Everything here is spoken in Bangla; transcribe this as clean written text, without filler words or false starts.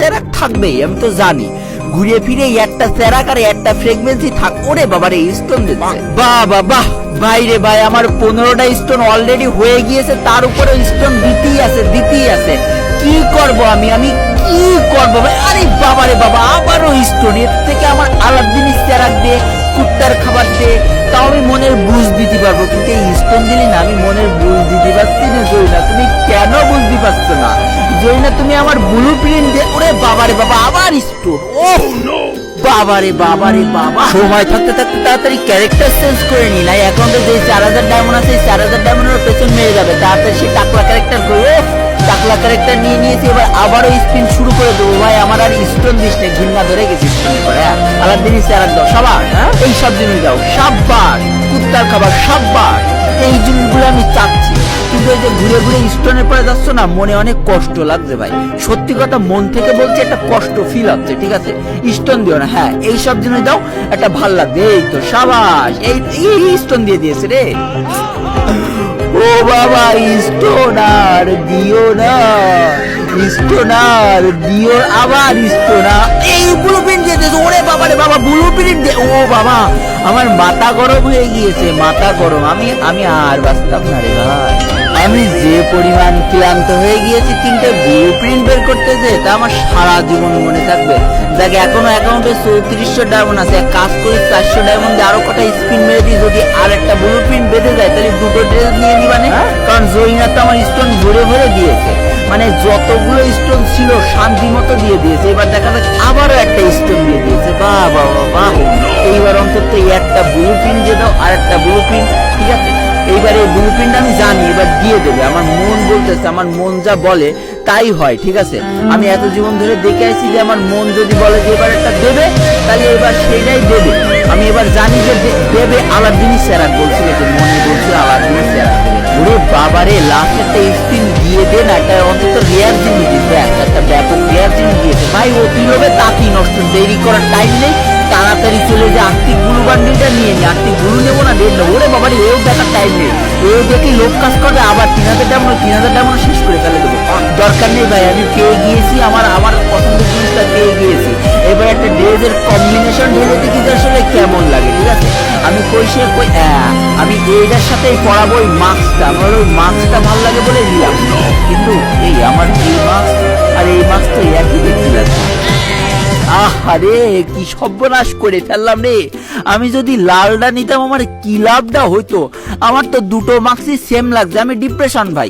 স্যারাক থাকবেই, আমি তো জানি। ঘুরে ফিরে একটা স্যারাক আর একটা ফ্রেগমেন্সি থাক। ওরে বাবারে স্টোন দিচ্ছে, বাহ বাহ বাহ। ভাইরে ভাই, আমার 15টা স্টোন অলরেডি হয়ে গিয়েছে, তার উপরে স্টোন দিতেই আছে। কি করব আমি কি করবো ভাই? আরে বাবারে বাবা, আবারও স্টোন। এর থেকে আমার আলাদিন স্যারাক দিয়ে, কুত্তার খাবার দিয়ে, তাও আমি মনের বুঝ দিতে পারবো। কিন্তু এই স্টোন দিলি না, আমি মনের বুঝ দিতে পারছি না। জয়না, তুমি কেন বুঝতে পারছো না? জয়না, তুমি আমার ব্লু প্রিন্ট দিয়ে, ওরে বাবারে বাবা, আবার স্টোন। ও বাবারে বাবারে বাবা, সময় থাকতে থাকতে তাড়াতাড়ি ক্যারেক্টার চেঞ্জ করে নি, নাই অ্যাকাউন্টে যে 4000 ডায়মন্ড আছে, 4000 ডায়মন্ডের পেছন মেরে যাবে। তাড়াতাড়ি সে টাকলা ক্যারেক্টার করে, টাকলা ক্যারেক্টার নিয়ে নিয়েছি। এবার আবারও স্পিন শুরু করে দেবো। ভাই আমার আর স্টোন দিস না, ঘৃণা ধরে গেছি স্টোন করে। আলাদিন স্যারাক দাও সবার, এই সব জিনিস দাও সববার, কুত্তার খাবার সববার, এই জিনিসগুলো আমি চাচ্ছি। কিন্তু এই যে ঘুরে ঘুরে স্টোনের পরে যাচ্ছ না, মনে অনেক কষ্ট লাগছে ভাই, সত্যি কথা মন থেকে বলছে, একটা কষ্ট ফিল হচ্ছে। ঠিক আছে, স্টোন দিও না, হ্যাঁ এই সব জিনিস দাও, একটা ভাল লাগবে। এই তো সাবাস, এই স্টোন দিয়ে দিয়েছে রে। ও বাবা, স্টোন আর দিও না, স্টোন আর দিও, আবার স্টোন, এই ব্লু প্রিন্ট দিয়ে দিয়েছে। ওরে বাবা রে বাবা, ব্লু প্রিন্ট দিয়ে, ও বাবা আমার মাথা গরম হয়ে গিয়েছে, মাথা গরম। আমি আর বাঁচতাম না রে ভাই, আমি যে পরিমাণ ক্লান্ত হয়ে গিয়েছি, 3টে ব্লু প্রিন্ট বের করতে যে, তা আমার সারা জীবন মনে থাকবে। দেখ এখনো অ্যাকাউন্টে 3400 ডায়মন্ড আছে, এক কাজ করি 400 ডায়মন্ড আরো কটা স্পিন মেরে দিই, যদি আর একটা ব্লু প্রিন্ট বেঁধে যায় তাহলে 2টো ড্রেস নিয়ে নিবানে। কারণ জয়না তো আমার স্টোন ভরে ভরে দিয়েছে, মানে যতগুলো স্টোন ছিল শান্তি মতো দিয়ে দিয়েছে। এবার দেখা যাক আবারও একটা স্টোন দিয়ে দিয়েছে, বাহ বাহ বাহ। এইবার অন্তত একটা ব্লু প্রিন্ট দিয়ে দাও, আর একটা ব্লু প্রিন্ট। ঠিক আছে, এইবারে ব্লু প্রিন্ট আমি জানি এবার দিয়ে দেবে, আমার মন বলতেছে, আমার মন যা বলে তাই হয়। ঠিক আছে, আমি এত জীবন ধরে দেখে আসছি যে আমার মন যদি বলে যে এবার একটা দেবে, তাহলে এবার সেটাই দেবে। আমি এবার জানি যে দেবে। আলাদিনই স্যারাক বলছিল, যে মনে বলছিল আলাদিনই স্যারাক দেবে। ওরে বাবারে, লাস্ট একটা স্পিন দিয়ে দেন, একটা অন্তত রেয়ার জিনিস দিতে, একটা ব্যাপক রেয়ার জিনিস দিয়েছে। ভাই অতি লোভে তাঁতি নষ্ট, দেরি করার টাইম নেই, তাড়াতাড়ি চলে যে আর্থিক গুরু বান্ডিলটা নিয়ে নি। আর্থিক গুরু নেবো না, দেড় নেবো। ওরে বাবারে, এও দেখার টাইম নেই, এও দেখি লোক কাজ করবে। আবার 3000 ডায়মন্ড শেষ করে ফেলে দেবো, দরকার নেই ভাই। আমি পেয়ে গিয়েছি, আমার পছন্দের জিনিসটা পেয়ে গিয়েছি। এবার একটা ড্রেসের কম্বিনেশন ঢেলে দেখি যে আসলে কেমন লাগে। ঠিক আছে, আমি আমি এইটার সাথেই পরাবো ওই মাস্কটা, আমার ওই মাস্কটা ভালো লাগে বলে দিলাম। কিন্তু এই আমার এই মাস্ক আর এই মাস্ক তো একই দেখতে লাগছে। আহারে, কি সর্বনাশ করে ফেললাম রে। আমি যদি লালটা নিতাম আমার কি লাভটা হইতো? আমার তো দুটো মাস্কই সেম লাগছে, আমি ডিপ্রেশন ভাই।